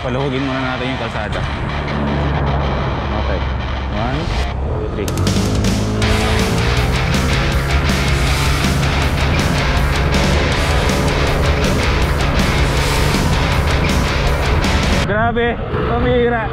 Paluhugin muna natin yung kalsada. Okay. 1, 2, 3. Grabe, pamira.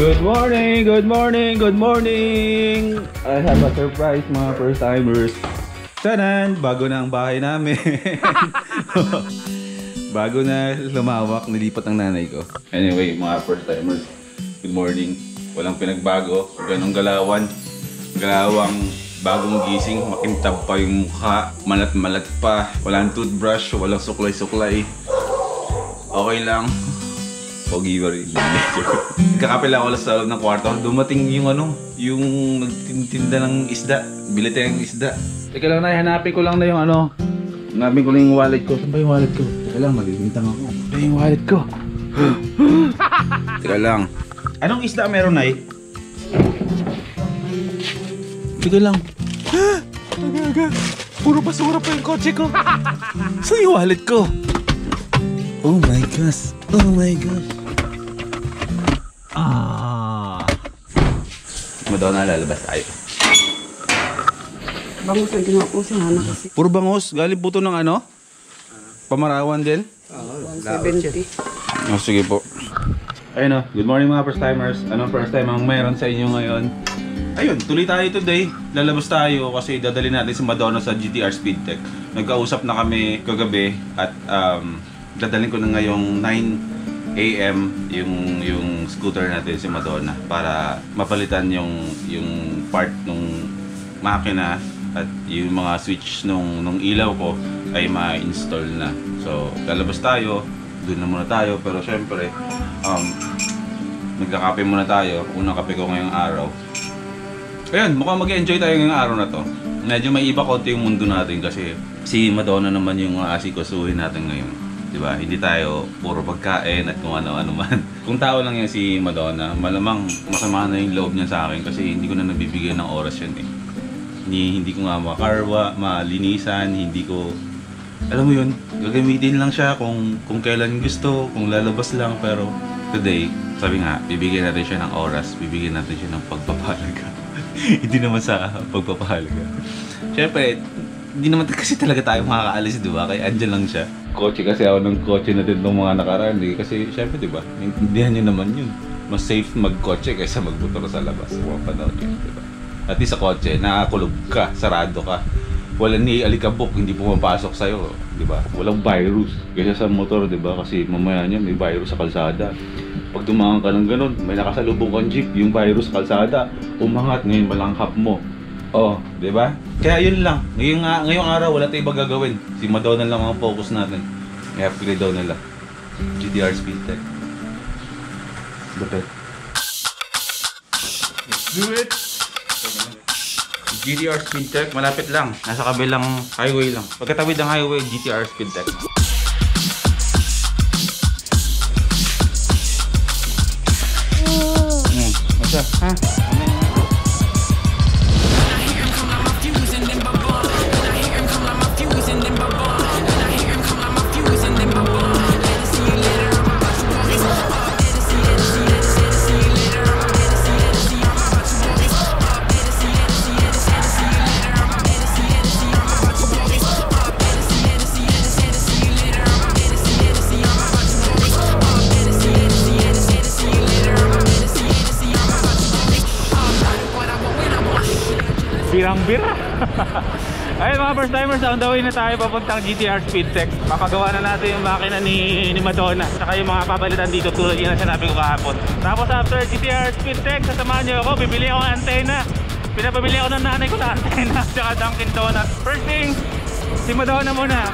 Good morning, good morning, good morning! I have a surprise mga first timers. Tanan! Bago na ang bahay namin. Bago na lumawak, nilipat ang nanay ko. Anyway, mga first timers, good morning. Walang pinagbago, ganong galawan. Galawang bagong gising, makintab pa yung mukha, malat-malat pa, walang toothbrush, walang suklay-suklay. Okay lang. Pogi ba rin? Kakapila ako sa loob ng kwarto. Dumating yung yung nagtinda ng isda. Bili tayo ng isda. Teka lang na, hanapin ko lang na yung hanapin ko lang yung wallet ko. Saan ba yung wallet ko? Teka lang, malilintang ako. Saan ba yung wallet ko? Teka lang. Anong isda meron na Teka lang. Aga. Puro basura pa yung kotse ko. Saan yung wallet ko? Oh my gosh. Oh my gosh. Madonna, lalabas tayo. Bangus ang ginawa ko sa hana kasi. Puro bangus? Galing po ito ng Pamarawan din? Oo, 170. Oh, sige po. Ayun good morning mga first timers. Anong first time ang meron sa inyo ngayon? Ayun, tuloy tayo today. Lalabas tayo kasi dadali natin si Madonna sa GTR Speedtech. Nagkausap na kami kagabi at dadalhin ko na ngayong 9 AM yung scooter natin si Madonna para mapalitan yung part nung makina at yung mga switch nung ilaw ko ay ma-install na. So, lalabas tayo, doon na muna tayo, pero syempre nagkakape muna tayo. Unang kape ko ngayong araw. Ayun, mukhang mag-enjoy tayo ngayong araw na to. Medyo may iba konti yung mundo natin kasi si Madonna naman yung asikasuhin natin ngayon. Diba? Hindi tayo puro pagkain at kung ano-ano man. Kung tao lang yan si Madonna, malamang masama na yung loob niya sa akin kasi hindi ko na nabibigyan ng oras yan Hindi ko nga makarwa, malinisan, hindi ko... Alam mo yun, gagamitin lang siya kung kailan gusto, kung lalabas lang. Pero today, sabi nga, bibigyan natin siya ng oras, bibigyan natin siya ng pagpapahalaga. Hindi naman sa pagpapahalaga. Siyempre, hindi naman kasi talaga tayo makakaalis, di ba? Kaya andyan lang siya. Kotse kasi ako ng kotse natin itong mga nakaraan. Kasi syempre, di ba? Hindihan nyo naman yun. Mas safe magkotse kaysa magmotor sa labas. Huwag panahon yun, di ba? At least sa kotse, nakakulog ka, sarado ka. Walang ni alikabok, hindi pumapasok sa'yo, di ba? Walang virus. Kaysa sa motor, di ba? Kasi mamaya niya may virus sa kalsada. Pag dumangan ka ng ganun, may nakasalubong kang jeep, yung virus sa kalsada, umangat, ngayon malanghap mo. Oh, di ba? Kaya yun lang. Ngayong araw wala tayong ibang gagawin. Si Madonna lang ang focus natin. I-upgrade daw nila. GTR Speedtech. Dapat. Let's do it! GTR Speedtech, malapit lang. Nasa kabilang highway lang. Pagkatawid ng highway, GTR Speedtech. Masa? Ha? Birang-bir. Ayun mga first timers, on the way na tayo papuntang GTR Speedtech. Papagawa na natin yung makina ni Madonna. Saka yung mga papalitan dito tulad yung sinabi ko kahapon. Tapos after GTR Speedtech, sasamahan nyo ako, bibili ako ng antena. Pinapabili ako ng nanay ko na antena tsaka Dunkin Donuts. First thing, si Madonna muna.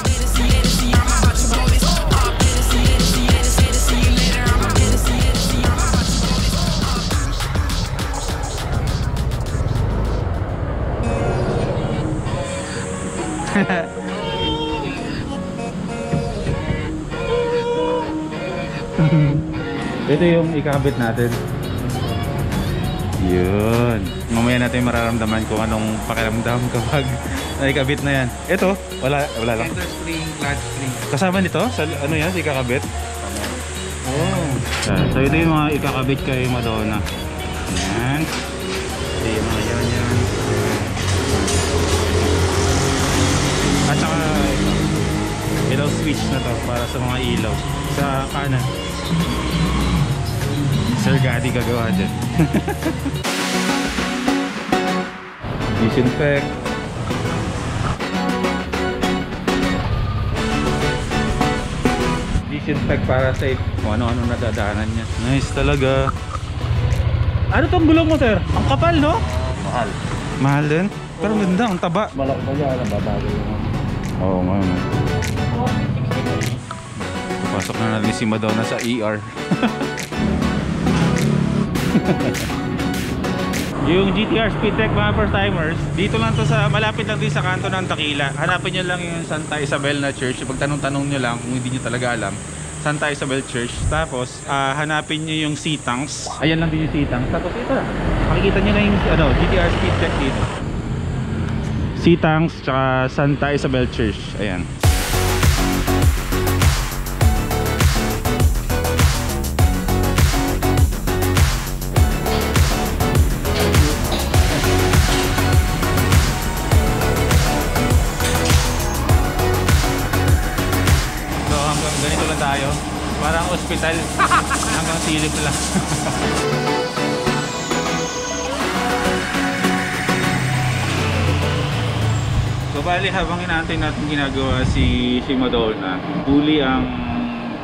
Ito yung ikakabit natin. Yun. Mamaya natin mararamdaman kung anong pakiramdam kapag naikabit na yan. Ito, wala lang. Center spring, clutch spring. Kasama nito? Sa ano yan? Ikakabit? Oh. So ito yung mga ikakabit kay Madonna. Yan. Ito yung mga yan. At saka ilaw switch na to para sa mga ilaw. Sa kanan. Sir Gaddy gagawa dyan. Disinfect. Disinfect para safe kung ano-ano nadadaanan niya. Nice talaga. Ano tong gulong mo, sir? Ang kapal, no? Mahal. Mahal din? Pero ganda, ang taba. Malaki pa yan, ang babago yung Oo nga. Pasok na natin si Madonna sa ER. Yung GTR Speedtech mga first timers, dito lang to sa malapit lang din sa kanto ng Takila. Hanapin nyo lang yung Santa Isabel na church. Pagtanong-tanong nyo lang kung hindi nyo talaga alam, Santa Isabel Church. Tapos hanapin nyo yung Sitangs. Ayan lang din yung Sitangs. Tapos ito lang, makikita nyo na yung GTR Speedtech dito. Sitangs tsaka Santa Isabel Church. Ayan. Tayo parang ospital hanggang silip lang. So bali habang inaantay natin ginagawa si Madonna, huli ang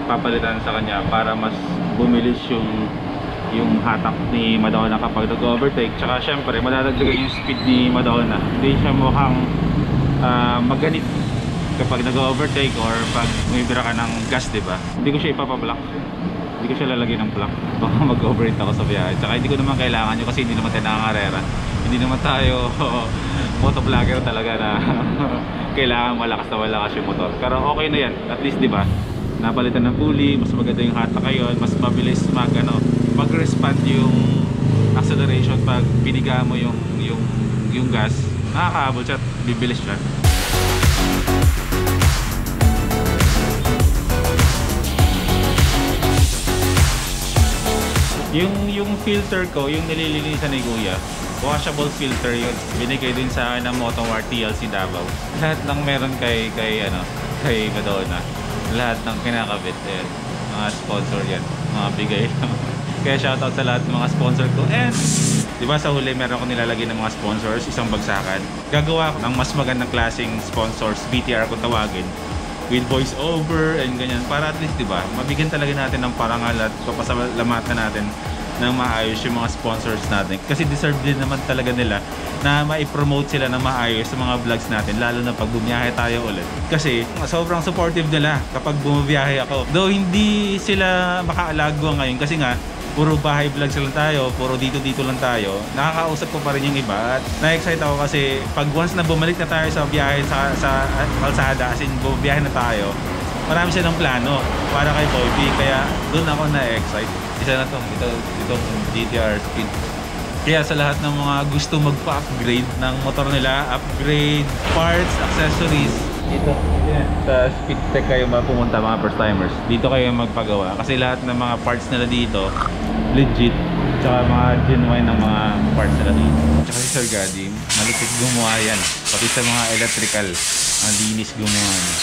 papalitan sa kanya para mas bumilis yung hatak ni Madonna kapag nag-overtake. Tsaka syempre madadagdagan yung speed ni Madonna. Hindi siya mukhang maganit kapag nag-overtake or pag umibira ka ng gas, diba? Hindi ko siya ipapablock. Hindi ko siya lalagyan ng block. Baka mag-overheat ako sa biyahe. Tsaka hindi ko naman kailangan yun kasi hindi naman tayo nangangarera. Hindi naman tayo motovlogger talaga na kailangan malakas yung motor. Pero okay na yan. At least, diba? Napalitan ng pulley, mas maganda yung hatak ngayon, mas mabilis mag-respond yung acceleration pag biniga mo yung gas. Nakakaabot siya at bibilis siya. Yung filter ko, yung nililinisan ni Kuya, washable filter yun. Binigay din sa akin ng Motomart TLC Davao. Lahat ng meron kay Madonna. Lahat ng kinakabit. Ayan. Mga sponsor yan. Mga bigay. Kaya shoutout sa lahat ng mga sponsor ko. And diba sa huli meron ko nilalagay ng mga sponsors, isang bagsakan. Gagawa ko ng mas magandang klaseng sponsors, BTR ko tawagin, with voice over and ganyan, para at least diba mabigyan talaga natin ng parangal at papasalamatan natin ng maayos yung mga sponsors natin, kasi deserve din naman talaga nila na maipromote sila ng maayos sa mga vlogs natin, lalo na pag bumiyahe tayo ulit, kasi sobrang supportive nila kapag bumiyahe ako. Though hindi sila makaalagwa ngayon kasi nga puro bahay vlogs lang tayo, puro dito lang tayo, nakakausap ko pa rin yung iba at na-excite ako kasi pag once na bumalik na tayo sa biyahe sa kalsada, as in bumiyahe na tayo, marami siya ng plano para kay Boy B, kaya doon ako na-excite. Isa na itong GTR Speed. Kaya sa lahat ng mga gusto magpa-upgrade ng motor nila, upgrade parts, accessories, dito sa Speedtech kayo mapumunta mga first timers. Dito kayo magpagawa kasi lahat ng mga parts nila dito legit, tsaka mga genuine ng mga parts nila dito. Tsaka si Sir Gaddy, malupit gumawa yan, pati sa mga electrical, ang linis gumawa niya.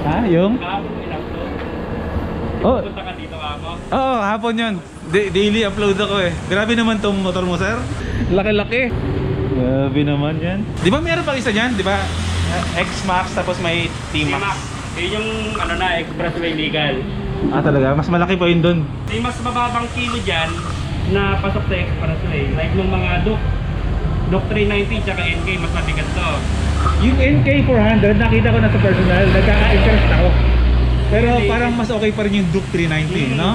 Ha? Yung? Oh. Punta ka dito ako? Oo, hapon yun. Daily upload ako eh. Grabe naman tong motor mo, sir. Laki-laki. Grabe naman yan. Di ba meron pang isa dyan? Di ba? X-Max tapos may T-Max. Yun yung ano na, expressway legal. Ah talaga? Mas malaki pa yun dun. May mas mababang kilo dyan na pasok sa expressway. Like nung mga Duke 390 tsaka NK, mas mabigat to. Yung NK 400 nakita ko na sa personal. Nagkaka-interest ako. Pero Kasi- parang mas okay pa rin yung Duke 390, no?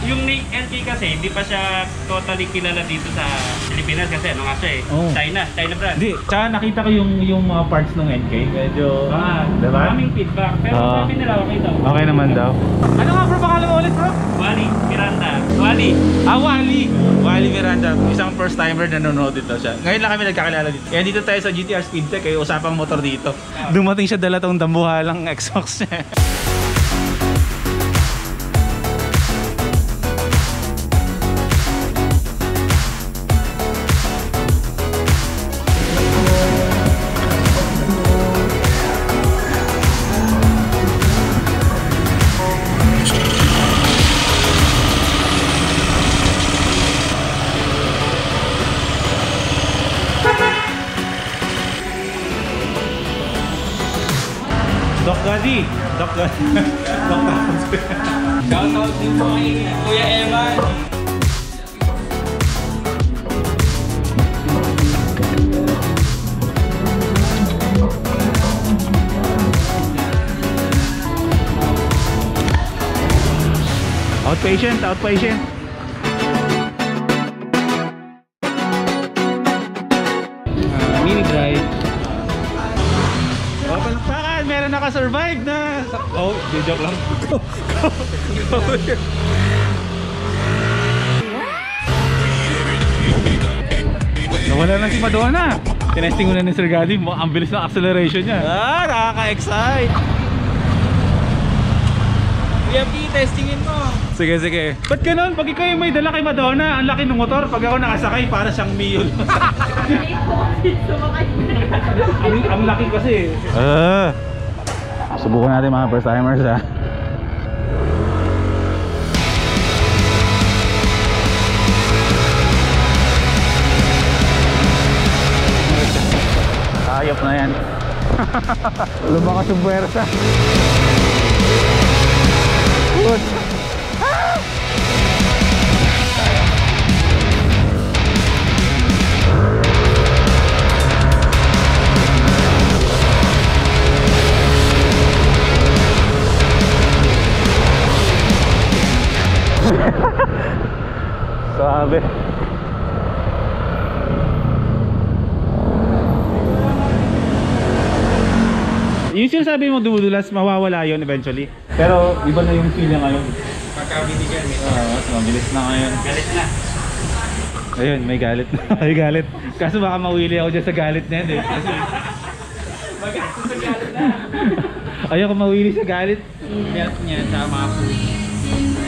Yung NK kasi, hindi pa siya totally kilala dito sa Pilipinas kasi ano nga siya eh. Oh. China brand. Hindi, tsaka nakita ko yung mga parts ng NK. Medyo, diba? Maraming feedback. Pero sabi nila okay daw. Okay naman daw. Ano nga bro, pangalan mo ulit bro? Wally, Miranda. Wally. Ah, Wally Miranda. Isang first timer na nanonood dito siya. Ngayon lang kami nagkakilala dito. Kaya dito tayo sa GTR Speedtech, eh, usapang motor dito. Dumating siya dala tong dambuhalang Xbox niya. Doc Gaddy. Doc Gaddy. Shoutout din po kay Kuya Eman. Outpatient. Mini drive. Oh, palakpakan! Meron naka-survive na! Oh, di joke lang. Nawala na si Madonna. Tinesting mo na ni Sir Gaddy. Ang bilis ng acceleration niya. Ah, nakaka-excite! Kuya P, testingin mo. Sige. Ba't ganun? Pag ikaw yung may dala kay Madonna, ang laki ng motor. Pag ako nakasakay, para siyang Miyol. ang laki kasi. Subukan natin mga first timers ha. Ayop na yan. Lumakas yung puwersa. Sabi. Yung sinasabi mo dumudulas, mawawala yon eventually. Pero iba na yung feel niya ngayon. Pagka binigyan, Mas mabilis na ngayon. galit na. Ayun, may galit na. May galit. Kaso baka mawili ako dyan sa galit na yan eh. Kasi Magastos sa galit na. ayoko mawili sa galit. Belt niya sa mga food.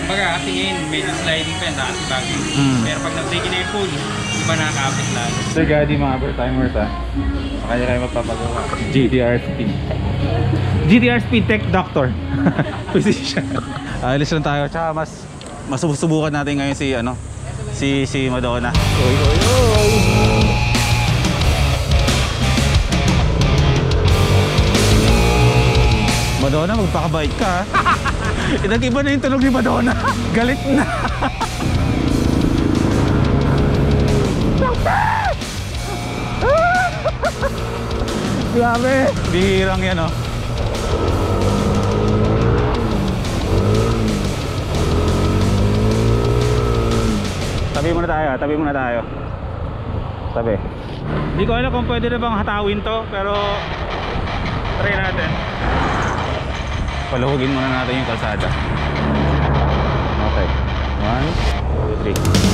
Baga kasi ngayon, medyo sliding pa yan, kasi bagay. Pero pag nag-take na yung food, di ba nakakapit lalo? Sir Gaddy, mga timers ha. Makanya kayo magpapagawa. GTR Speed. GTR Speed Tech Doctor. Physician. Alis lang tayo. Tsaka mas subukan natin ngayon si Madonna. Oy. Madonna, magpakabait ka ha. Nag-iba na yung tunog ni Madonna. Galit na. Grabe. Bihirang yan oh. Tabi muna tayo. Tabi. Hindi ko alam kung pwede na bang hatawin to, pero try natin. Paluhugin muna natin yung kalsada. Okay. 1, 2, 3.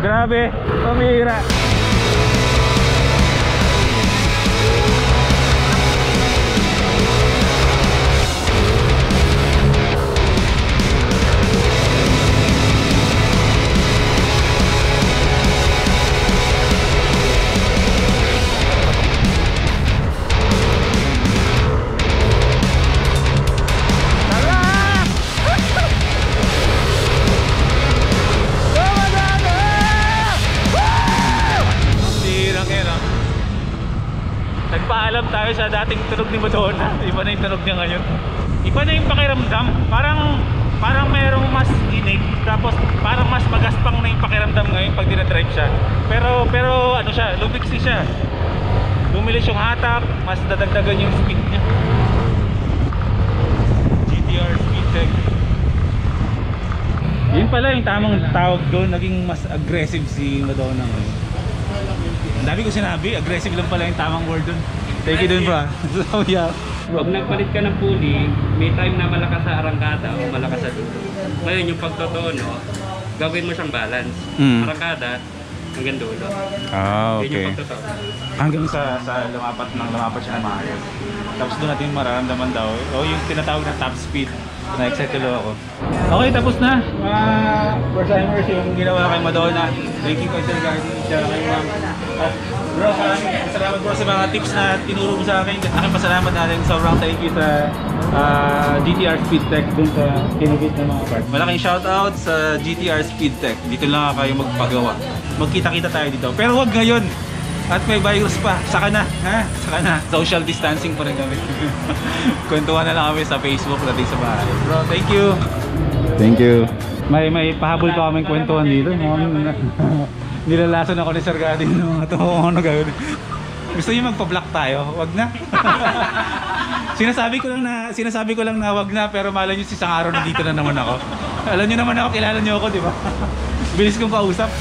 Grabe, pamira. tayo sa dating tunog ni Madonna. Iba na yung tunog niya ngayon. Iba na yung pakiramdam. Parang merong mas inig. Tapos parang mas magaspang na yung pakiramdam ngayon pag dinadrive siya. Pero ano siya, lumiksi siya. Lumilis yung hatak, mas dadagdagan yung speed niya. GTR Speedtech. Yun pala yung tamang tawag doon, naging mas aggressive si Madonna ngayon. Ang dami ko sinabi, aggressive lang pala yung tamang word doon. Thank you dun bro. So yeah. Pag nagpalit ka ng pulley, may time na malakas sa arangkada o malakas sa dulo. Ngayon yung pagtotono, gawin mo siyang balance. Arangkada hanggang dulo. Ah, Yun yung pagtotono. Hanggang sa lumapat siya na maayos. Tapos doon natin mararamdaman daw. O yung tinatawag na top speed. Na-excite tuloy ako. Okay, tapos na. First timers yung ginawa kay Madonna. Thank you kay Sir Gardy. Siya kay Ma'am. Bro, maraming salamat bro sa mga tips na tinuro mo sa akin. Aking pasalamat natin. Sobrang thank you sa GTR Speedtech dun sa kinabit ng mga parts. Malaking shoutout sa GTR Speedtech. Dito lang kayo magpagawa. Magkita-kita tayo dito. Pero wag ngayon. At may virus pa. Saka na. Ha? Saka na. Social distancing pa rin kami. Kwentuhan na lang kami sa Facebook natin sa bahay. Bro, thank you. Thank you. May pahabol pa kaming kwentuhan dito. Nilalason ako ni Sir Gadin ng mga ano gagawin. Gusto niyo magpa-block tayo? Wag na. Sinasabi ko lang na wag na, pero malay niyo isang araw na dito na naman ako. Alam niyo naman ako, kilala niyo ako, di ba? Bilis kong kausap.